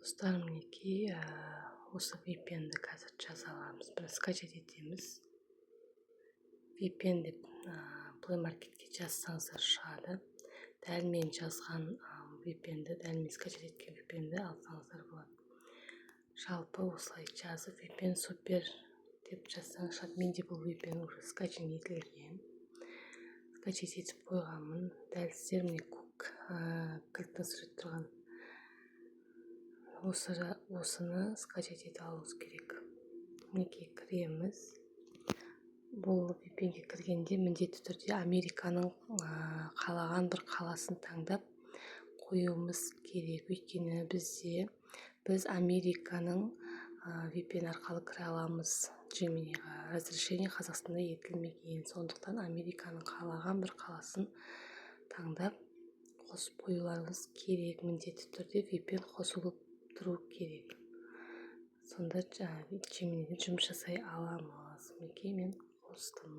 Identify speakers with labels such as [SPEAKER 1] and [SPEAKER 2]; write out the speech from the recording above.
[SPEAKER 1] Достар, мінекей, осы VPN-ді қазір жаза аламыз. Бір скачать етеміз. VPN деп Play Marketке жазсаңыздар шығады. Дәл мен жазған VPN-ді, дәл мен скачать еткен VPN-ді алсаңыздар болады. Жалпы осылай жазып VPN супер деп жазсаңыз шығады. Менде бұл VPN уже скачать етілген. Скачать етіп қойғанмын. Дәл сіздер міне кілттің сурет тұрған осыны скачать ете алуымыз керек. Мінекей кіреміз. Бұл VPN-ге кіргенде міндетті түрде Американың қалаған бір қаласын таңдап қоюымыз керек. Өйткені біз Американың VPN арқылы кіре аламыз. Gemini'ға разрешение Қазақстанда етілмеген. Сондықтан Американың қалаған бір қаласын таңдап қосып қоюларыңыз керек. Міндетті түрде VPN қосылып тұру керек. Сонда Gemini'ден жұмыс жасай аламыз. Мінекей мен қостым.